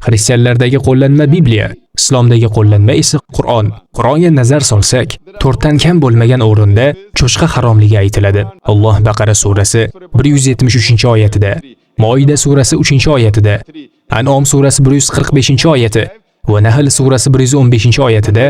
Xristianlardagi qo'llanma Bibliya, islomdagi qo'llanma esa Qur'on. Qur'onga nazar solsak, 4 dan kam bo'lmagan o'rinda cho'chqa haromligi aytiladi. Alloh Baqara surasi 173-oyatida, Moida surasi 3-oyatida, An'om surasi 145-oyati va Nahl surasi 115-oyatida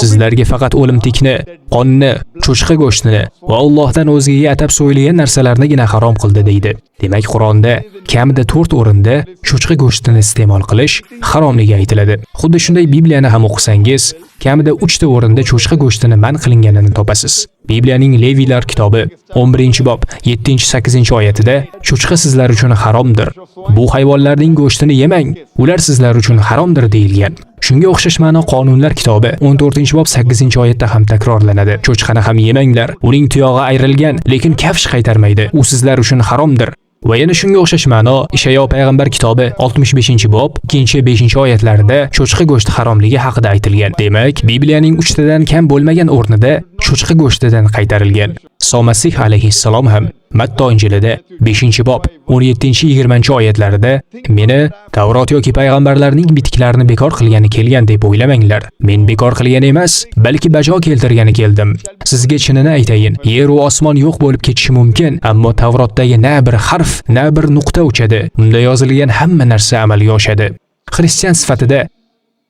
sizlarga faqat o'limtikni, qonni, cho'chqa go'shtini va Allohdan o'zgaga atab so'yilgan narsalarnigina harom qildi deydi. Demak, Qur'onda kamida 4 o'rinda cho'chqa go'shtini iste'mol qilish haromligi aytiladi. Xuddi shunday Bibliyani ham o'qisangiz, kamida 3 ta o'rinda cho'chqa go'shtini man qilinganini topasiz. Bibliyaning Leviylar kitobi 11-bob 7-8-oyatida cho'chqa sizlar uchun haromdir. Bu hayvonlarning go'shtini yemang, ular sizlar uchun haromdir deyilgan. Shunga o'xshash ma'no Qonunlar kitobi 14-bob 8-oyatda ham takrorlanadi. Cho'chqani ham yemanglar, uning tuyog'i ayrilgan, lekin kafsh qaytarmaydi. U sizlar uchun haromdir. Va yana shunga o'xshash ma'no Ishayo payg'ambar kitobi 65-bob 2-5-oyatlarida cho'chqa go'shti haromligi haqida aytilgan. Demak, Bibliyaning 3 tadan kam bo'lmagan o'rnida cho'chqa go'shtidan qaytarilgan. Iso Masih alayhissalom ham Matto Injilida 5-bob 17-20-oyatlarida meni Tavrot yoki payg'ambarlarning bitiklarini bekor qilgani kelgan deb o'ylamanglar. Men bekor qilgan emas, balki bajo keltirgani keldim. Sizga chinini aytayin, yer va osmon yo'q bo'lib ketishi mumkin, ammo Tavrotdagi na bir harf, na bir nuqta o'chadi. Unda yozilgan hamma narsa amalga oshadi. Xristian sifatida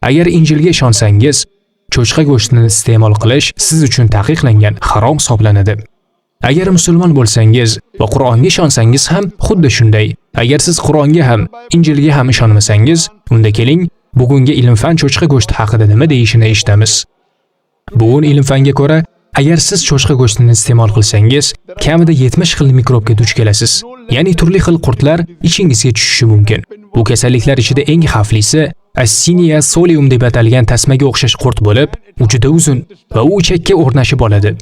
agar Injilga ishonsangiz, cho'chqa go'shtini iste'mol qilish siz uchun taqiqlangan, harom hisoblanadi. Agar musulmon bo'lsangiz va Qur'onga ishonsangiz ham xuddi shunday. Agar siz Qur'onga ham, Injilga ham ishonmasangiz, unda keling, bugungi ilm-fan cho'chqa go'shti haqida nima deyishini eshitamiz. Bugun ilm-fanga ko'ra, agar siz cho'chqa go'shtini iste'mol qilsangiz, kamida 70 xil mikrobga duch kelasiz. Ya'ni turli xil qurtlar ichingizga tushishi mumkin. Bu kasalliklar ichida eng xavflisi Assinia solium deb atalgan tasmaga o'xshash qurt bo'lib, u juda uzun va u ichakka o'rnashib oladi.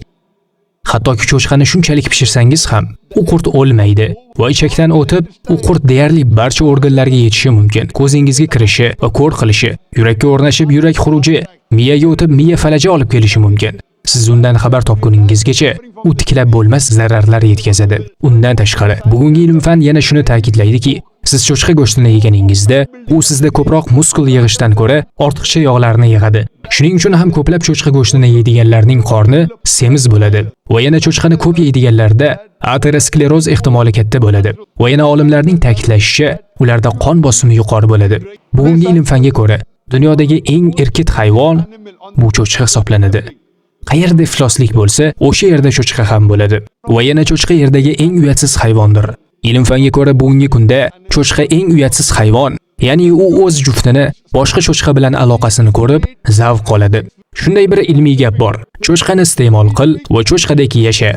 Hattoki cho'chqani shunchalik pishirsangiz ham, u qurt o'lmaydi va ichakdan o'tib, u qurt deyarli barcha organlarga yetishi mumkin. Ko'zingizga kirishi va ko'r qilishi, yurakka o'rnashib yurak xuruji, miyaga o'tib miya falaji olib kelishi mumkin. Siz undan xabar topguningizgacha u tiklab bo'lmas zararlar yetkazadi. Undan tashqari, bugungi ilm-fan yana shuni ta'kidlaydiki, siz cho'chqa go'shtini yeganingizda, u sizda ko'proq muskul yig'ishdan ko'ra ortiqcha yog'larni yig'adi. Shuning uchun ham ko'plab cho'chqa go'shtini yeydiganlarning qorni semiz bo'ladi. Va yana cho'chqani ko'p yeydiganlarda ateroskleroz ehtimoli katta bo'ladi. Va yana olimlarning ta'kidlashicha, ularda qon bosimi yuqori bo'ladi. Bugungi ilm-fanga ko'ra, dunyodagi eng erkit hayvon bu cho'chqa hisoblanadi. Qayerda ifloslik bo'lsa, o'sha yerda cho'chqa ham bo'ladi. Va yana cho'chqa yerdagi eng uyatsiz hayvondir. Ilm-fanga ko'ra bugungi kunda cho'chqa eng uyatsiz hayvon, ya'ni u o'z juftini boshqa cho'chqa bilan aloqasini ko'rib zavq oladi. Shunday bir ilmiy gap bor. Cho'chqani iste'mol qil va cho'chqadek yasha.